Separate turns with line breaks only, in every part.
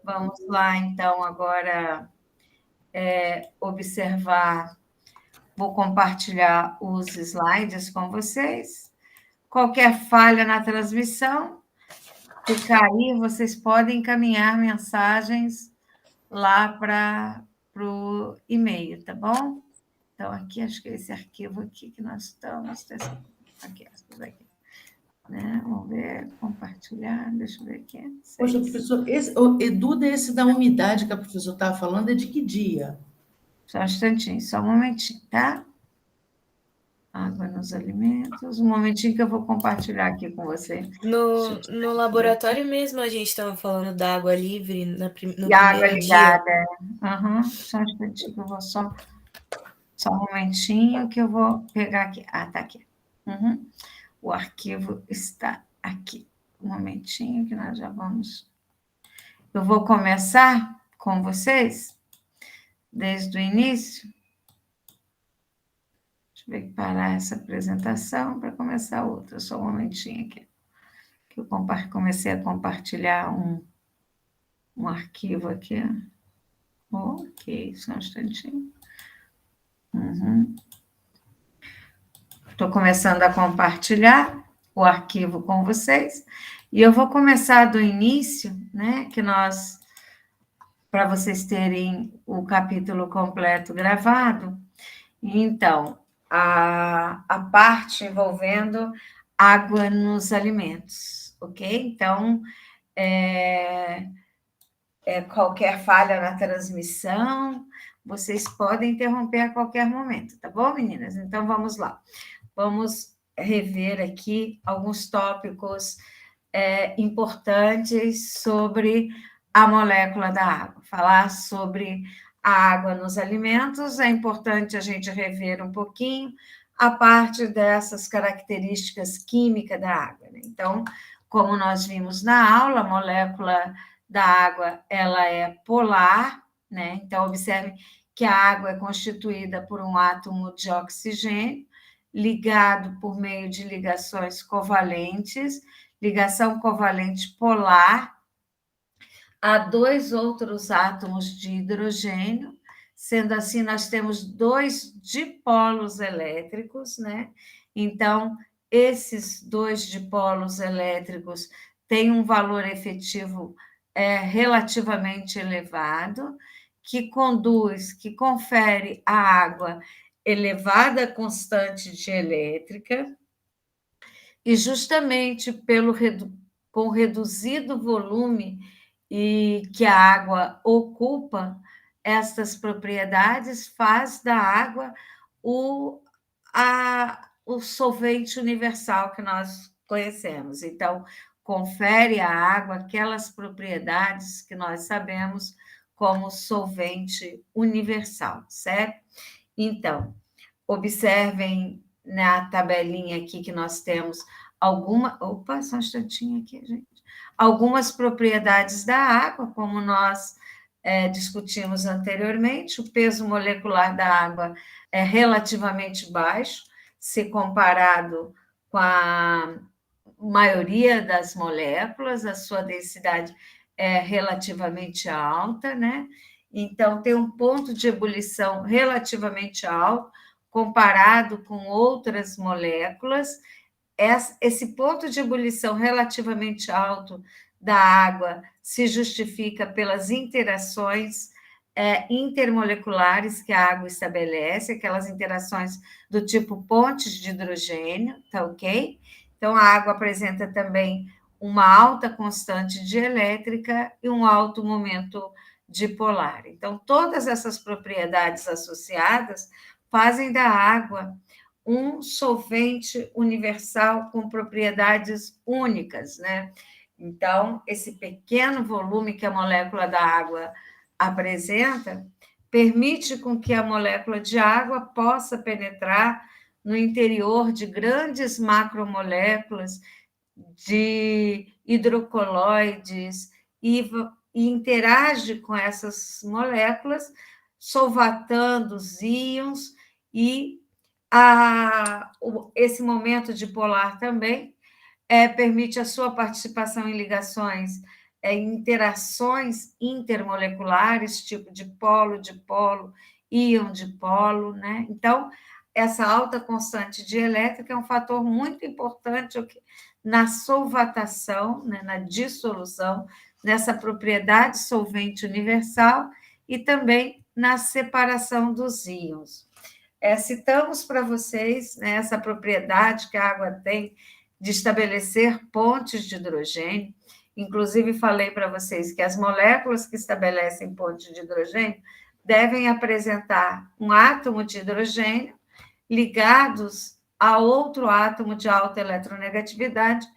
Vamos lá, então, agora observar. Vou compartilhar os slides com vocês. Qualquer falha na transmissão, fica aí, vocês podem encaminhar mensagens lá para o e-mail, tá bom? Então, aqui, acho que é esse arquivo aqui que nós estamos. Aqui, essas aqui. Né? Vamos ver, compartilhar, deixa eu ver aqui.
Poxa,
6.
professor, Eduda, esse da umidade que a professora estava falando é de que dia?
Só um instantinho, só um momentinho, tá? Água nos alimentos. Um momentinho que eu vou compartilhar aqui com você.
No laboratório mesmo a gente estava falando da água livre no
E a água
primeiro dia.
ligada. Só um instantinho que eu vou só um momentinho que eu vou pegar aqui. Ah, tá aqui. O arquivo está aqui. Um momentinho que nós já vamos. Eu vou começar com vocês desde o início. Deixa eu ver parar essa apresentação para começar outra. Só um momentinho aqui. Que eu comecei a compartilhar um arquivo aqui. Ok, só um instantinho. Estou começando a compartilhar o arquivo com vocês. E eu vou começar do início, né? Para vocês terem o capítulo completo gravado. Então, a parte envolvendo água nos alimentos, ok? Então, qualquer falha na transmissão, vocês podem interromper a qualquer momento, tá bom, meninas? Então, vamos lá. Vamos rever aqui alguns tópicos importantes sobre a molécula da água. Falar sobre a água nos alimentos, é importante a gente rever um pouquinho a parte dessas características químicas da água, né? Então, como nós vimos na aula, a molécula da água, ela é polar, né? Então, observe que a água é constituída por um átomo de oxigênio, ligado por meio de ligações covalentes, ligação covalente polar, a 2 outros átomos de hidrogênio, sendo assim, nós temos 2 dipolos elétricos, né? Então, esses 2 dipolos elétricos têm um valor efetivo relativamente elevado, que confere à água elevada constante de elétrica, e justamente com o reduzido volume e que a água ocupa, estas propriedades faz da água o solvente universal que nós conhecemos. Então, confere à água aquelas propriedades que nós sabemos como solvente universal, certo? Então, observem na tabelinha aqui que nós temos Opa, só um instantinho aqui, gente. Algumas propriedades da água, como nós discutimos anteriormente, o peso molecular da água é relativamente baixo, se comparado com a maioria das moléculas, a sua densidade é relativamente alta, né? Então, tem um ponto de ebulição relativamente alto, comparado com outras moléculas. Esse ponto de ebulição relativamente alto da água se justifica pelas interações intermoleculares que a água estabelece, aquelas interações do tipo pontes de hidrogênio, tá ok? Então, a água apresenta também uma alta constante de elétrica e um alto momento dipolar. Então, todas essas propriedades associadas fazem da água um solvente universal com propriedades únicas, né? Então, esse pequeno volume que a molécula da água apresenta permite com que a molécula de água possa penetrar no interior de grandes macromoléculas de hidrocoloides e interage com essas moléculas, solvatando os íons e esse momento dipolar também permite a sua participação em ligações interações intermoleculares, tipo dipolo, íon dipolo, né? Então, essa alta constante dielétrica é um fator muito importante na solvatação, né, na dissolução, nessa propriedade solvente universal e também na separação dos íons. Citamos para vocês, né, essa propriedade que a água tem de estabelecer pontes de hidrogênio. Inclusive, falei para vocês que as moléculas que estabelecem pontes de hidrogênio devem apresentar um átomo de hidrogênio ligados a outro átomo de alta eletronegatividade,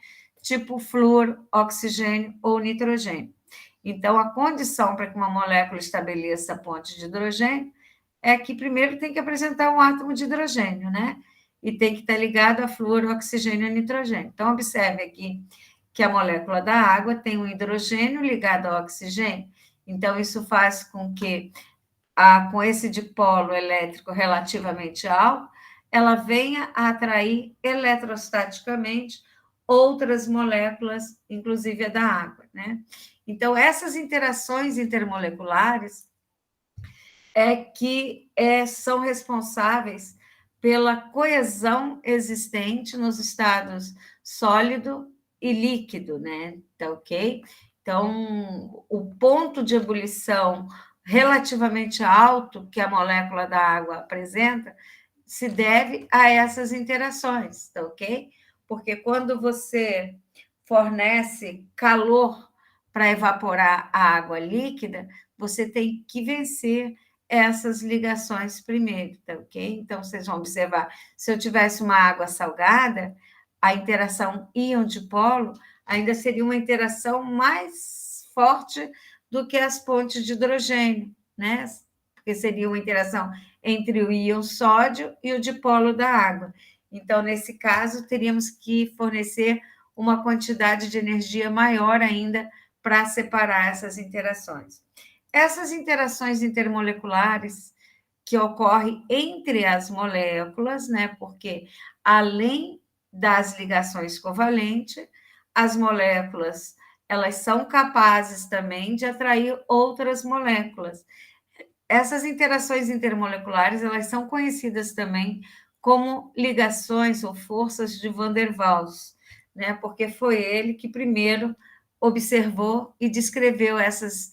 tipo flúor, oxigênio ou nitrogênio. Então, a condição para que uma molécula estabeleça ponte de hidrogênio é que primeiro tem que apresentar um átomo de hidrogênio, né? E tem que estar ligado a flúor, oxigênio e nitrogênio. Então, observe aqui que a molécula da água tem um hidrogênio ligado ao oxigênio. Então, isso faz com que, com esse dipolo elétrico relativamente alto, ela venha a atrair eletrostaticamente outras moléculas, inclusive a da água, né? Então, essas interações intermoleculares que são responsáveis pela coesão existente nos estados sólido e líquido, né? Tá ok? Então, o ponto de ebulição relativamente alto que a molécula da água apresenta se deve a essas interações, tá ok? Porque quando você fornece calor para evaporar a água líquida, você tem que vencer essas ligações primeiro, tá ok? Então, vocês vão observar, se eu tivesse uma água salgada, a interação íon-dipolo ainda seria uma interação mais forte do que as pontes de hidrogênio, né? Porque seria uma interação entre o íon sódio e o dipolo da água. Então, nesse caso, teríamos que fornecer uma quantidade de energia maior ainda para separar essas interações. Essas interações intermoleculares que ocorrem entre as moléculas, né? Porque além das ligações covalentes, as moléculas elas são capazes também de atrair outras moléculas. Essas interações intermoleculares elas são conhecidas também como ligações ou forças de Van der Waals, né? Porque foi ele que primeiro observou e descreveu essas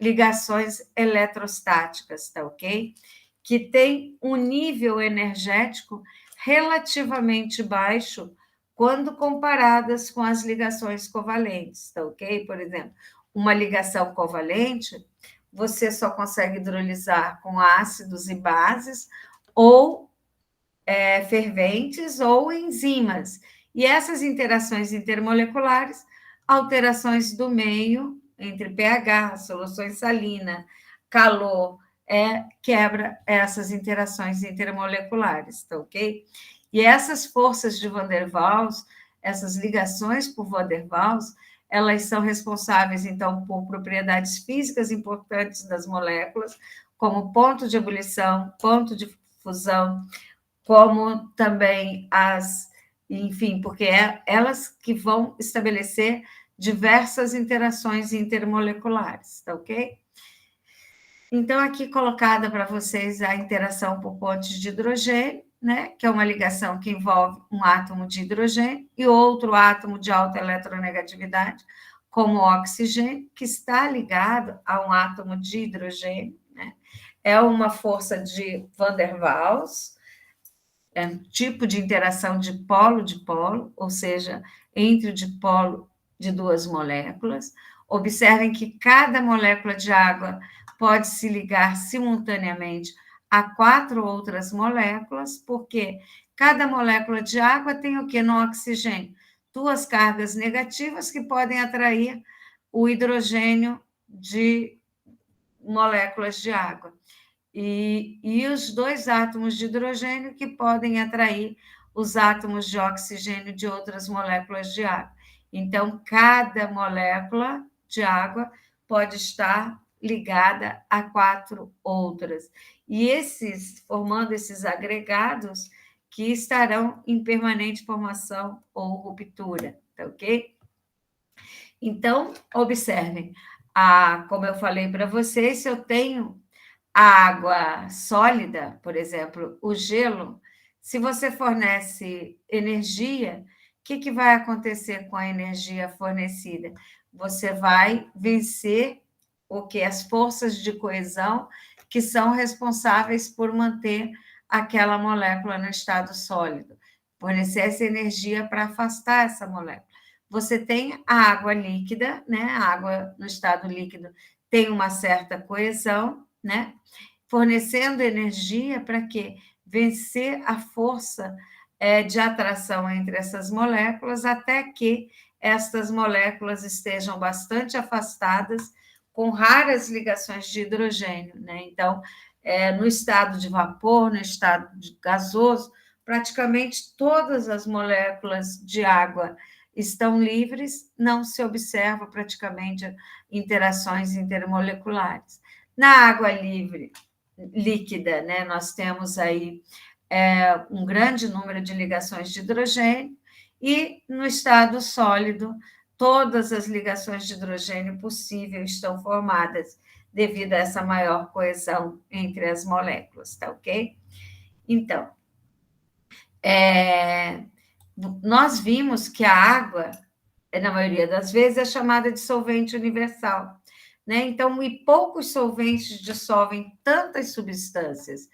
ligações eletrostáticas, tá ok? Que tem um nível energético relativamente baixo quando comparadas com as ligações covalentes, tá ok? Por exemplo, uma ligação covalente, você só consegue hidrolisar com ácidos e bases, ou ferventes, ou enzimas. E essas interações intermoleculares, alterações do meio, entre pH, soluções salinas, calor, quebra essas interações intermoleculares, tá ok? E essas forças de Van der Waals, essas ligações por Van der Waals, elas são responsáveis, então, por propriedades físicas importantes das moléculas, como ponto de ebulição, ponto de fusão, como também enfim, porque elas que vão estabelecer diversas interações intermoleculares, tá ok? Então, aqui colocada para vocês a interação por pontes de hidrogênio, né? Que é uma ligação que envolve um átomo de hidrogênio e outro átomo de alta eletronegatividade, como o oxigênio, que está ligado a um átomo de hidrogênio, né? É uma força de Van der Waals, é um tipo de interação de polo-dipolo, ou seja, entre o dipolo de duas moléculas. Observem que cada molécula de água pode se ligar simultaneamente a 4 outras moléculas, porque cada molécula de água tem o que no oxigênio? 2 cargas negativas que podem atrair o hidrogênio de moléculas de água. E os 2 átomos de hidrogênio que podem atrair os átomos de oxigênio de outras moléculas de água. Então, cada molécula de água pode estar ligada a 4 outras. E formando esses agregados que estarão em permanente formação ou ruptura, tá ok? Então, observem, como eu falei para vocês, se eu tenho a água sólida, por exemplo, o gelo, se você fornece energia, o que vai acontecer com a energia fornecida? Você vai vencer o que? As forças de coesão que são responsáveis por manter aquela molécula no estado sólido, fornecer essa energia para afastar essa molécula. Você tem a água líquida, né? A água no estado líquido tem uma certa coesão, né? Fornecendo energia para quê? Vencer a força de atração entre essas moléculas até que estas moléculas estejam bastante afastadas, com raras ligações de hidrogênio, né? Então, no estado de vapor, no estado de gasoso, praticamente todas as moléculas de água estão livres, não se observa praticamente interações intermoleculares. Na água livre, líquida, né, nós temos aí um grande número de ligações de hidrogênio, e no estado sólido, todas as ligações de hidrogênio possíveis estão formadas devido a essa maior coesão entre as moléculas, tá ok? Então, nós vimos que a água, na maioria das vezes, é chamada de solvente universal, né? Então, e poucos solventes dissolvem tantas substâncias,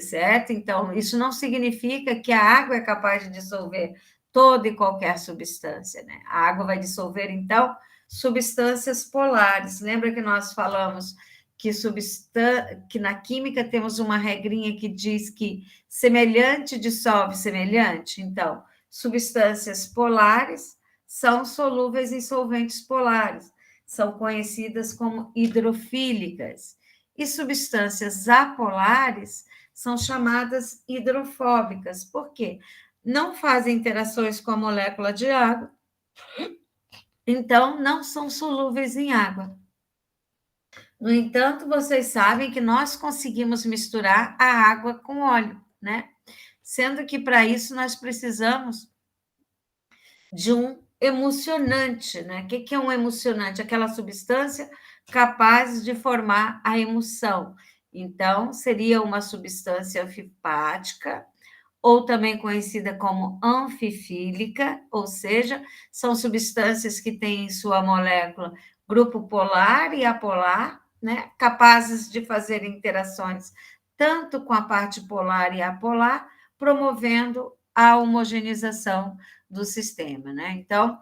certo? Então, isso não significa que a água é capaz de dissolver toda e qualquer substância, né? A água vai dissolver, então, substâncias polares. Lembra que nós falamos que na química temos uma regrinha que diz que semelhante dissolve semelhante? Então, substâncias polares são solúveis em solventes polares, são conhecidas como hidrofílicas. E substâncias apolares são chamadas hidrofóbicas. Por quê? Não fazem interações com a molécula de água, então não são solúveis em água. No entanto, vocês sabem que nós conseguimos misturar a água com óleo, né? Sendo que para isso nós precisamos de um emulsionante, né? O que é um emulsionante? Aquela substância capaz de formar a emulsão. Então, seria uma substância anfipática, ou também conhecida como anfifílica, ou seja, são substâncias que têm em sua molécula grupo polar e apolar, né? Capazes de fazer interações tanto com a parte polar e apolar, promovendo a homogeneização do sistema, né? Então,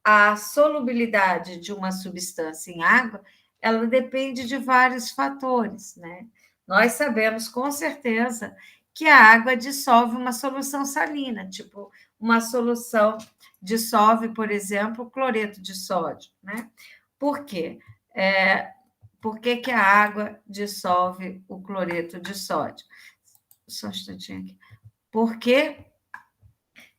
a solubilidade de uma substância em água, ela depende de vários fatores, né? Nós sabemos com certeza que a água dissolve uma solução salina, tipo uma solução dissolve, por exemplo, cloreto de sódio, né? Por quê? Por que a água dissolve o cloreto de sódio? Só um instantinho aqui. Porque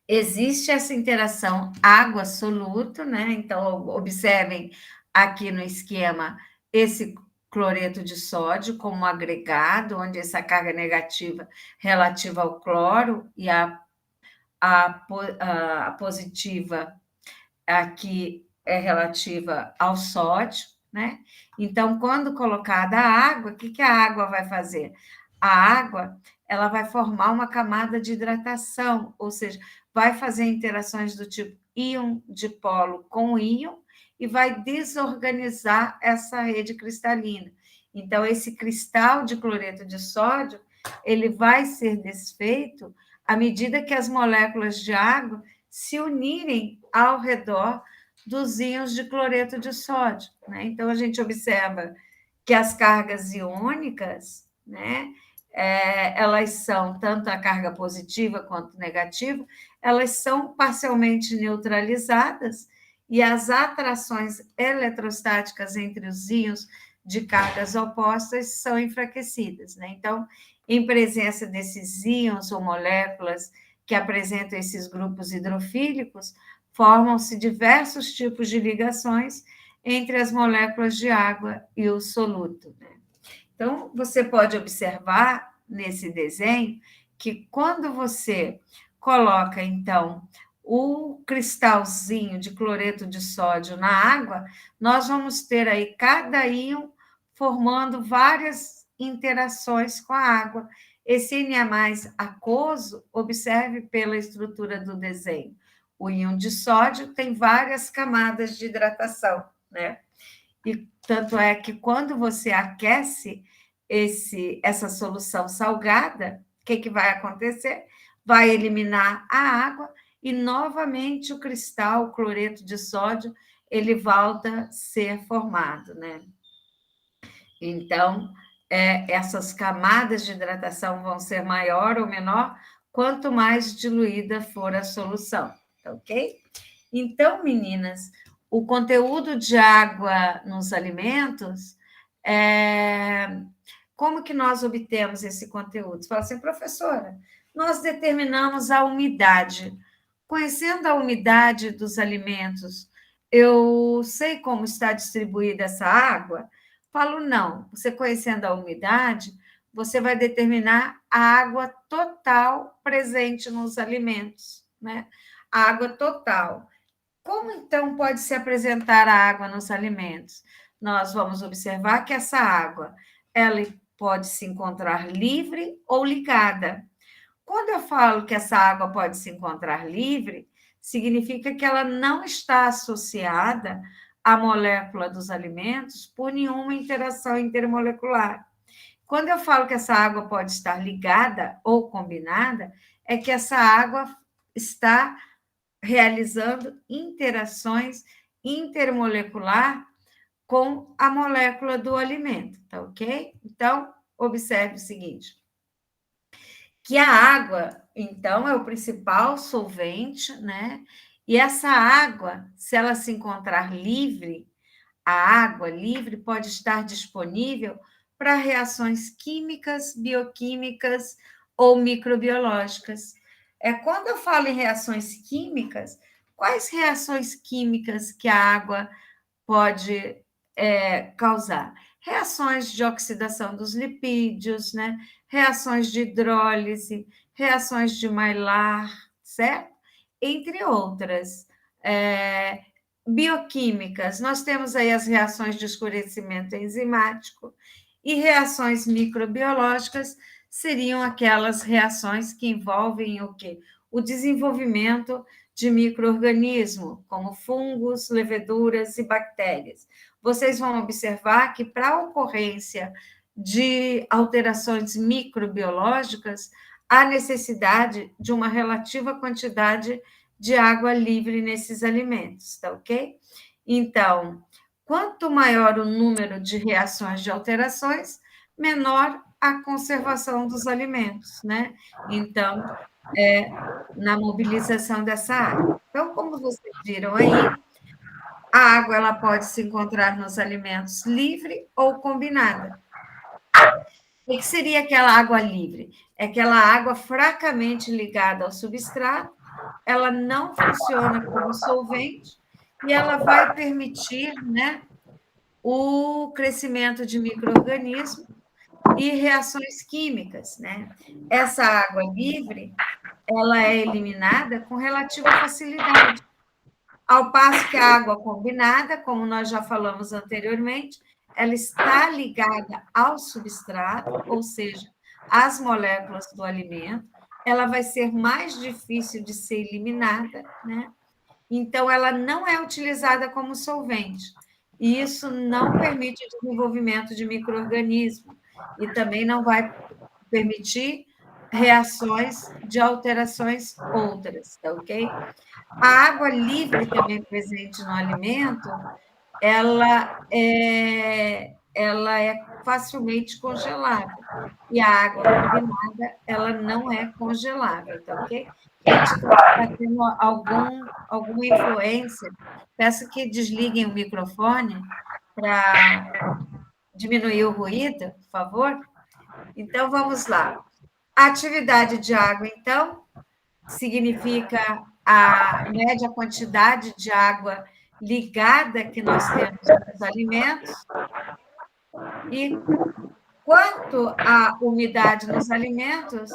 existe essa interação água-soluto, né? Então, observem aqui no esquema esse cloreto de sódio como agregado, onde essa carga negativa relativa ao cloro e a positiva aqui é relativa ao sódio, né? Então, quando colocada a água, o que a água vai fazer? A água, ela vai formar uma camada de hidratação, ou seja, vai fazer interações do tipo íon dipolo com íon e vai desorganizar essa rede cristalina. Então, esse cristal de cloreto de sódio, ele vai ser desfeito à medida que as moléculas de água se unirem ao redor dos íons de cloreto de sódio, né? Então, a gente observa que as cargas iônicas, né, elas são, tanto a carga positiva quanto negativa, elas são parcialmente neutralizadas e as atrações eletrostáticas entre os íons de cargas opostas são enfraquecidas, né? Então, em presença desses íons ou moléculas que apresentam esses grupos hidrofílicos, formam-se diversos tipos de ligações entre as moléculas de água e o soluto, né? Então, você pode observar nesse desenho que quando você coloca, então, o cristalzinho de cloreto de sódio na água, nós vamos ter aí cada íon formando várias interações com a água. Esse Na mais aquoso, observe pela estrutura do desenho. O íon de sódio tem várias camadas de hidratação, né? E tanto é que quando você aquece essa solução salgada, o que vai acontecer? Vai eliminar a água e novamente o cristal, o cloreto de sódio, ele volta a ser formado, né? Então, essas camadas de hidratação vão ser maior ou menor quanto mais diluída for a solução, tá ok? Então, meninas, o conteúdo de água nos alimentos, como que nós obtemos esse conteúdo? Você fala assim, professora, nós determinamos a umidade. Conhecendo a umidade dos alimentos, eu sei como está distribuída essa água? Falo, não. Você conhecendo a umidade, você vai determinar a água total presente nos alimentos, né? A água total. Como então pode se apresentar a água nos alimentos? Nós vamos observar que essa água, ela pode se encontrar livre ou ligada. Quando eu falo que essa água pode se encontrar livre, significa que ela não está associada à molécula dos alimentos por nenhuma interação intermolecular. Quando eu falo que essa água pode estar ligada ou combinada, é que essa água está realizando interações intermolecular com a molécula do alimento, tá ok? Então, observe o seguinte: que a água, então, é o principal solvente, né? E essa água, se ela se encontrar livre, a água livre pode estar disponível para reações químicas, bioquímicas ou microbiológicas. Quando eu falo em reações químicas, quais reações químicas que a água pode causar? Reações de oxidação dos lipídios, né? Reações de hidrólise, reações de Maillard, certo? Entre outras. Bioquímicas, nós temos aí as reações de escurecimento enzimático e reações microbiológicas seriam aquelas reações que envolvem o quê? O desenvolvimento de micro-organismos, como fungos, leveduras e bactérias. Vocês vão observar que, para a ocorrência de alterações microbiológicas, há necessidade de uma relativa quantidade de água livre nesses alimentos, tá ok? Então, quanto maior o número de reações de alterações, menor a conservação dos alimentos, né? Então, na mobilização dessa água. Então, como vocês viram aí, a água ela pode se encontrar nos alimentos livre ou combinada. O que seria aquela água livre? É aquela água fracamente ligada ao substrato, ela não funciona como solvente e ela vai permitir, né, o crescimento de micro-organismos e reações químicas, né? Essa água livre, ela é eliminada com relativa facilidade, ao passo que a água combinada, como nós já falamos anteriormente, ela está ligada ao substrato, ou seja, às moléculas do alimento, ela vai ser mais difícil de ser eliminada, né? Então, ela não é utilizada como solvente. E isso não permite o desenvolvimento de micro-organismos e também não vai permitir reações de alterações outras, tá ok? A água livre também presente no alimento, ela é facilmente congelável. E a água combinada, ela não é congelável, tá ok? Gente, está tendo alguma influência. Peço que desliguem o microfone para diminuir o ruído, por favor. Então, vamos lá. A atividade de água, então, significa a média quantidade de água ligada que nós temos nos alimentos. E quanto à umidade nos alimentos,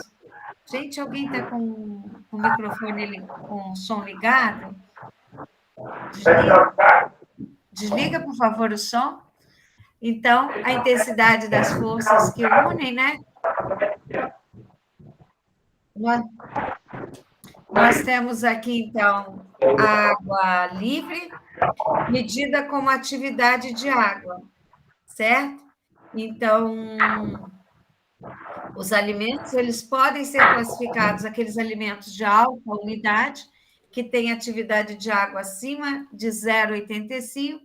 gente, alguém está com com o microfone com o som ligado. Desliga, por favor, o som. Então, a intensidade das forças que unem, né? Nós temos aqui, então, a água livre, medida como atividade de água, certo? Então, os alimentos, eles podem ser classificados aqueles alimentos de alta umidade, que têm atividade de água acima de 0,85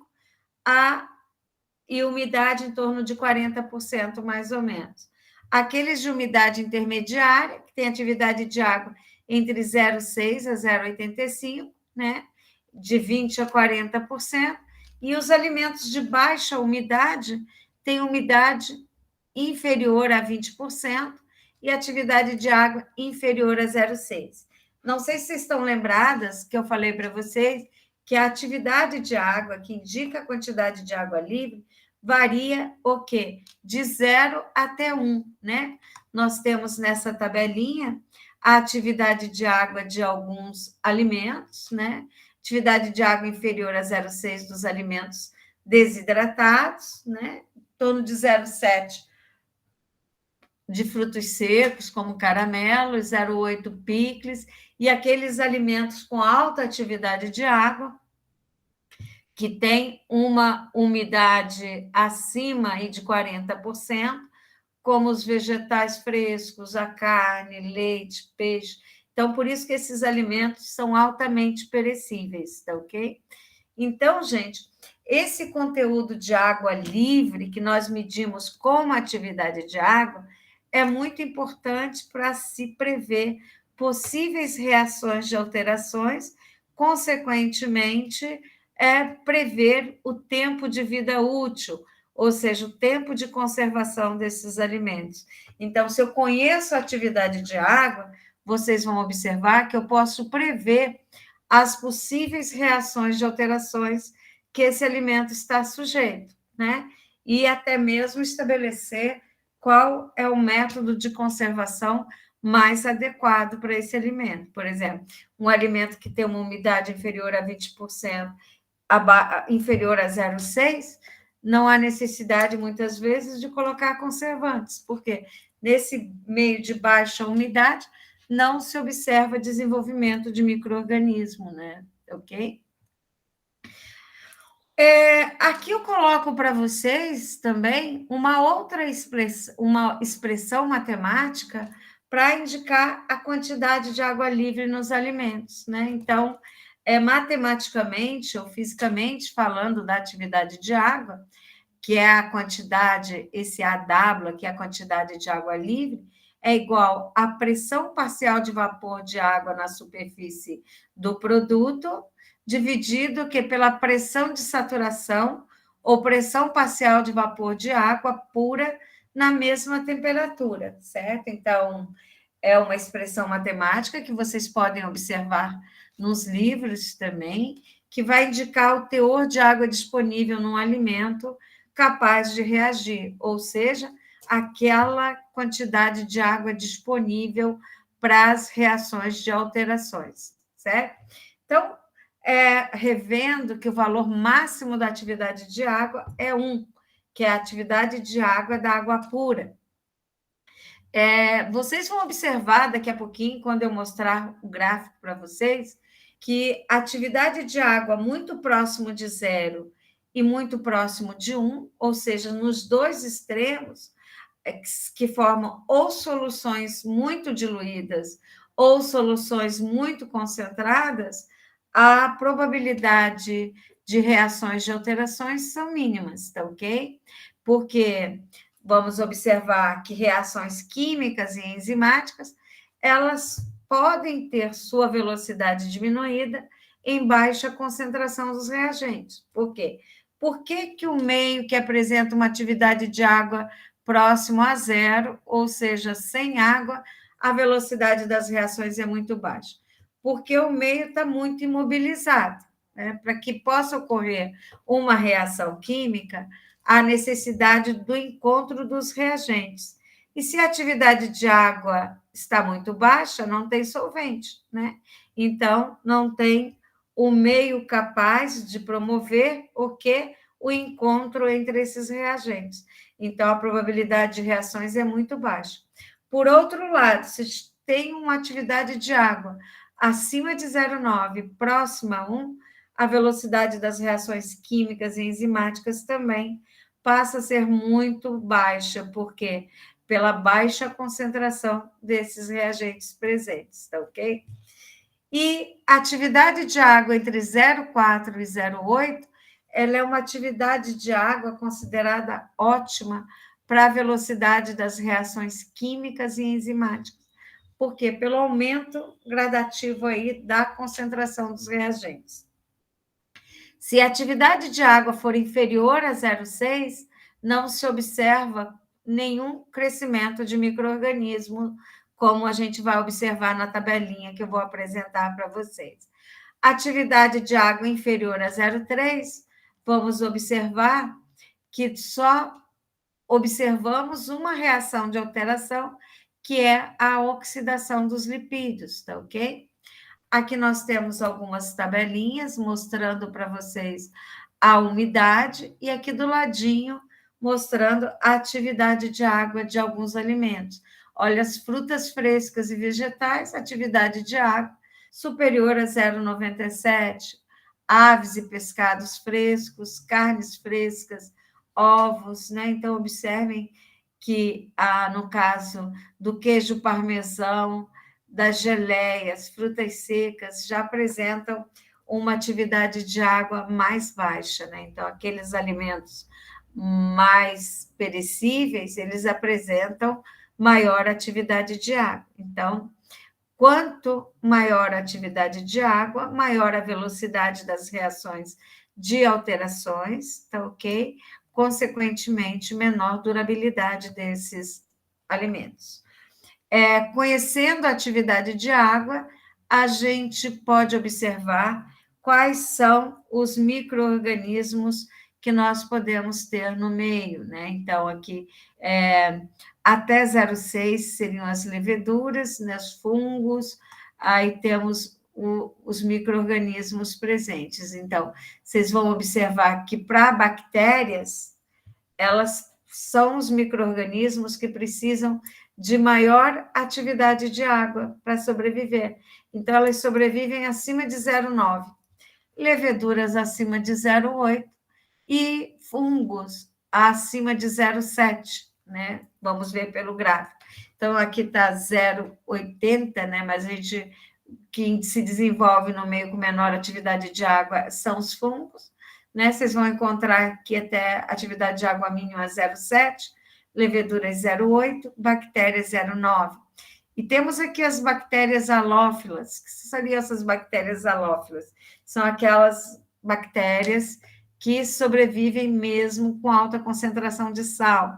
e umidade em torno de 40%, mais ou menos. Aqueles de umidade intermediária, que têm atividade de água entre 0,6 a 0,85, né? De 20% a 40%, e os alimentos de baixa umidade têm umidade inferior a 20% e atividade de água inferior a 0,6. Não sei se vocês estão lembradas que eu falei para vocês que a atividade de água, que indica a quantidade de água livre, varia o quê? De 0 até 1, né? Nós temos nessa tabelinha a atividade de água de alguns alimentos, né? Atividade de água inferior a 0,6 dos alimentos desidratados, né? Em torno de 0,7 de frutos secos, como caramelo, 0,8 picles, e aqueles alimentos com alta atividade de água, que tem uma umidade acima aí de 40%, como os vegetais frescos, a carne, leite, peixe. Então, por isso que esses alimentos são altamente perecíveis, tá ok? Então, gente, esse conteúdo de água livre, que nós medimos como atividade de água, é muito importante para se prever possíveis reações de alterações, consequentemente, prever o tempo de vida útil, ou seja, o tempo de conservação desses alimentos. Então, se eu conheço a atividade de água, vocês vão observar que eu posso prever as possíveis reações de alterações que esse alimento está sujeito, né? E até mesmo estabelecer qual é o método de conservação mais adequado para esse alimento. Por exemplo, um alimento que tem uma umidade inferior a 20%, inferior a 0,6, não há necessidade, muitas vezes, de colocar conservantes, porque nesse meio de baixa umidade não se observa desenvolvimento de micro-organismo, né? Ok? Aqui eu coloco para vocês também uma expressão matemática para indicar a quantidade de água livre nos alimentos, né? Então, matematicamente ou fisicamente falando da atividade de água, que é a quantidade, esse AW, que é a quantidade de água livre, é igual à pressão parcial de vapor de água na superfície do produto, dividido pela pressão de saturação ou pressão parcial de vapor de água pura na mesma temperatura, certo? Então, é uma expressão matemática que vocês podem observar nos livros também, que vai indicar o teor de água disponível num alimento capaz de reagir, ou seja, aquela quantidade de água disponível para as reações de alterações, certo? Então, revendo que o valor máximo da atividade de água é 1, que é a atividade de água da água pura. Vocês vão observar daqui a pouquinho, quando eu mostrar o gráfico para vocês, que a atividade de água muito próximo de 0 e muito próximo de 1, ou seja, nos dois extremos, que formam ou soluções muito diluídas ou soluções muito concentradas, a probabilidade de reações de alterações são mínimas, tá ok? Porque vamos observar que reações químicas e enzimáticas, elas podem ter sua velocidade diminuída em baixa concentração dos reagentes. Por quê? Por que o meio que apresenta uma atividade de água próximo a 0, ou seja, sem água, a velocidade das reações é muito baixa? Porque o meio está muito imobilizado, né? Para que possa ocorrer uma reação química, há necessidade do encontro dos reagentes. E se a atividade de água está muito baixa, não tem solvente, né? Então, não tem o meio capaz de promover o que? O encontro entre esses reagentes. Então, a probabilidade de reações é muito baixa. Por outro lado, se tem uma atividade de água acima de 0,9, próxima a 1, a velocidade das reações químicas e enzimáticas também passa a ser muito baixa, porque pela baixa concentração desses reagentes presentes, tá ok? E a atividade de água entre 0,4 e 0,8, ela é uma atividade de água considerada ótima para a velocidade das reações químicas e enzimáticas. Por quê? Pelo aumento gradativo aí da concentração dos reagentes. Se a atividade de água for inferior a 0,6, não se observa nenhum crescimento de micro-organismo, como a gente vai observar na tabelinha que eu vou apresentar para vocês. Atividade de água inferior a 0,3, vamos observar que só observamos uma reação de alteração, que é a oxidação dos lipídios, tá ok? Aqui nós temos algumas tabelinhas mostrando para vocês a umidade e aqui do ladinho mostrando a atividade de água de alguns alimentos. Olha, as frutas frescas e vegetais, atividade de água superior a 0,97, aves e pescados frescos, carnes frescas, ovos, né? Então, observem que, no caso do queijo parmesão, das geleias, frutas secas, já apresentam uma atividade de água mais baixa, né? Então, aqueles alimentos mais perecíveis, eles apresentam maior atividade de água. Então, quanto maior a atividade de água, maior a velocidade das reações de alterações, tá ok? Consequentemente, menor durabilidade desses alimentos. Conhecendo a atividade de água, a gente pode observar quais são os micro-organismos que nós podemos ter no meio, né? Então, aqui, até 0,6 seriam as leveduras, né, os fungos, aí temos os micro-organismos presentes. Então, vocês vão observar que para bactérias, elas são os micro-organismos que precisam de maior atividade de água para sobreviver. Então, elas sobrevivem acima de 0,9, leveduras acima de 0,8 e fungos acima de 0,7, né? Vamos ver pelo gráfico. Então, aqui está 0,80, né? Mas a gente, que se desenvolve no meio com menor atividade de água são os fungos, né? Vocês vão encontrar aqui até atividade de água mínima 0,7, leveduras 0,8, bactérias 0,9. E temos aqui as bactérias halófilas. O que seriam essas bactérias halófilas? São aquelas bactérias que sobrevivem mesmo com alta concentração de sal.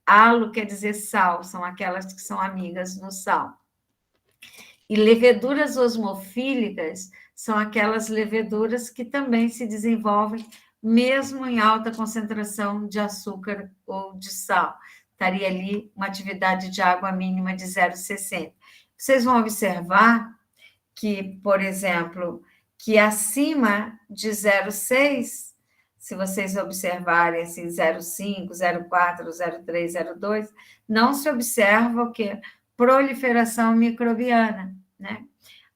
Halo quer dizer sal, são aquelas que são amigas do sal. E leveduras osmofílicas são aquelas leveduras que também se desenvolvem mesmo em alta concentração de açúcar ou de sal. Estaria ali uma atividade de água mínima de 0,60. Vocês vão observar que, por exemplo, que acima de 0,6, se vocês observarem assim, 0,5, 0,4, 0,3, 0,2, não se observa o quê? Proliferação microbiana, né?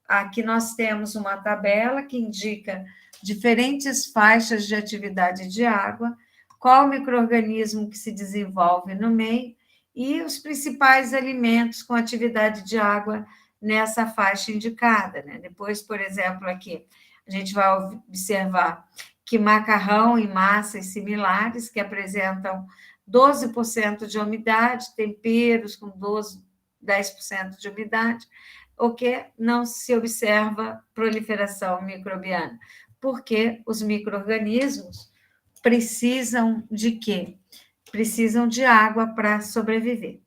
Aqui nós temos uma tabela que indica diferentes faixas de atividade de água, qual micro-organismo que se desenvolve no meio e os principais alimentos com atividade de água nessa faixa indicada, né? Depois, por exemplo, aqui a gente vai observar que macarrão e massas similares, que apresentam 12% de umidade, temperos com 10% de umidade, o que não se observa proliferação microbiana, porque os micro-organismos precisam de quê? Precisam de água para sobreviver.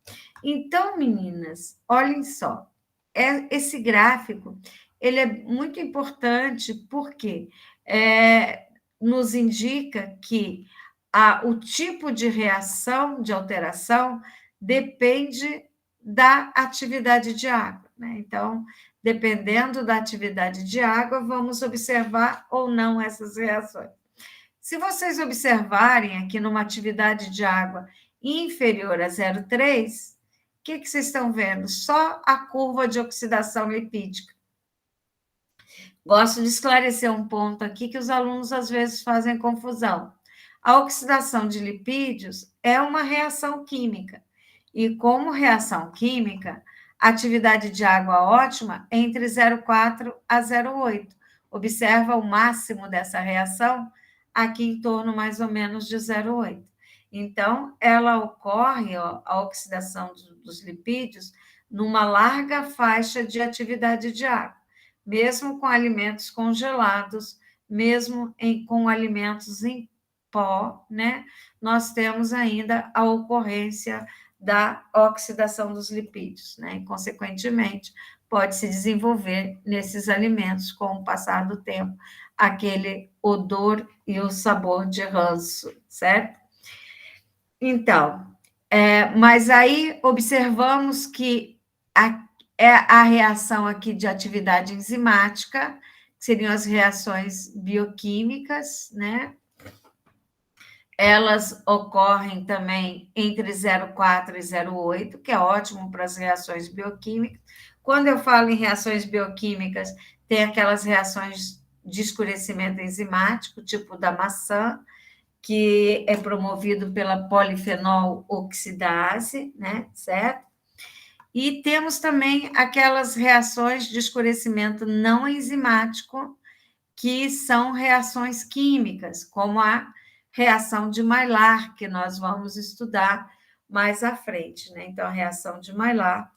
Então, meninas, olhem só, esse gráfico ele é muito importante porque nos indica que o tipo de reação, de alteração, depende da atividade de água, né? Então, dependendo da atividade de água, vamos observar ou não essas reações. Se vocês observarem aqui numa atividade de água inferior a 0,3, o que vocês estão vendo? Só a curva de oxidação lipídica. Gosto de esclarecer um ponto aqui que os alunos às vezes fazem confusão. A oxidação de lipídios é uma reação química. E como reação química, a atividade de água ótima é entre 0,4 a 0,8. Observa o máximo dessa reação aqui em torno mais ou menos de 0,8. Então, ela ocorre, a oxidação dos lipídios, numa larga faixa de atividade de água, mesmo com alimentos congelados, mesmo com alimentos em pó, né? Nós temos ainda a ocorrência da oxidação dos lipídios, né? E, consequentemente, pode se desenvolver nesses alimentos, com o passar do tempo, aquele odor e o sabor de ranço, certo? Então, mas aí observamos que a reação aqui de atividade enzimática, que seriam as reações bioquímicas, né? Elas ocorrem também entre 0,4 e 0,8, que é ótimo para as reações bioquímicas. Quando eu falo em reações bioquímicas, tem aquelas reações de escurecimento enzimático, tipo da maçã, que é promovido pela polifenol oxidase, né, certo? E temos também aquelas reações de escurecimento não enzimático, que são reações químicas, como a reação de Maillard, que nós vamos estudar mais à frente, né? Então, a reação de Maillard,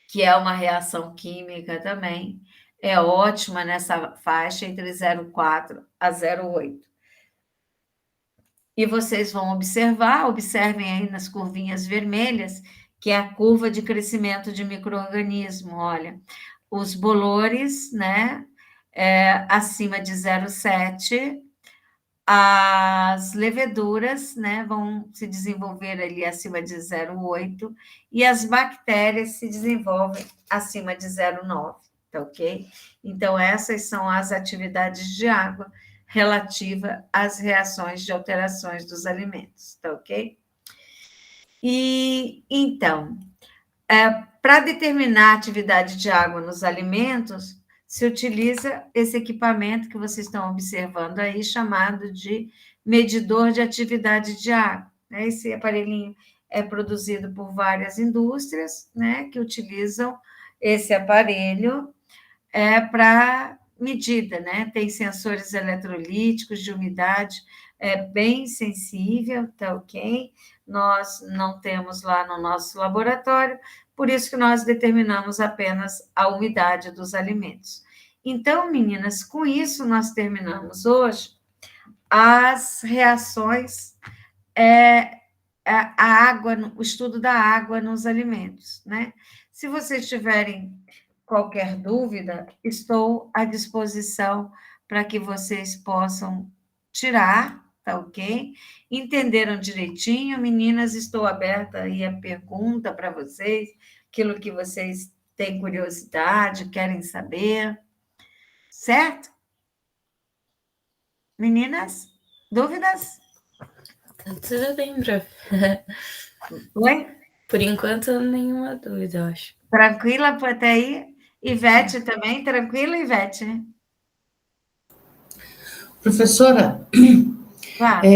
que é uma reação química também, é ótima nessa faixa entre 0,4 a 0,8. E vocês vão observem aí nas curvinhas vermelhas, que é a curva de crescimento de micro-organismo. Olha, os bolores, né, acima de 0,7, as leveduras, né, vão se desenvolver ali acima de 0,8, e as bactérias se desenvolvem acima de 0,9, tá ok? Então, essas são as atividades de água relativa às reações de alterações dos alimentos, tá ok? E, então, para determinar a atividade de água nos alimentos, se utiliza esse equipamento que vocês estão observando aí, chamado de medidor de atividade de água. Esse aparelhinho é produzido por várias indústrias, né, que utilizam esse aparelho para medida, né? Tem sensores eletrolíticos de umidade, bem sensível, tá ok? Nós não temos lá no nosso laboratório, por isso que nós determinamos apenas a umidade dos alimentos. Então, meninas, com isso nós terminamos hoje as reações, a água, o estudo da água nos alimentos, né? Se vocês tiverem qualquer dúvida, estou à disposição para que vocês possam tirar, tá ok? Entenderam direitinho, meninas? Estou aberta aí a pergunta para vocês, aquilo que vocês têm curiosidade, querem saber, certo? Meninas, dúvidas?
Tá tudo bem, prof.
Oi?
Por enquanto, nenhuma dúvida, eu acho.
Tranquila até aí? Ivete também? Tranquila, Ivete?
Professora,
Claro.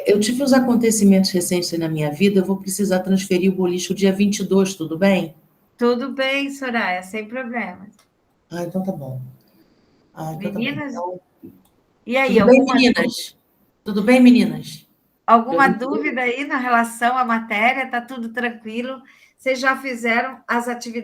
eu tive uns acontecimentos recentes na minha vida, eu vou precisar transferir o boliche o dia 22, tudo bem?
Tudo bem, Soraya, sem problemas.
Ah, então tá bom. Então tá bem.
Meninas,
Então,
e aí,
tudo bem, meninas? Tudo bem, meninas?
alguma dúvida aí na relação à matéria? Está tudo tranquilo? Vocês já fizeram as atividades?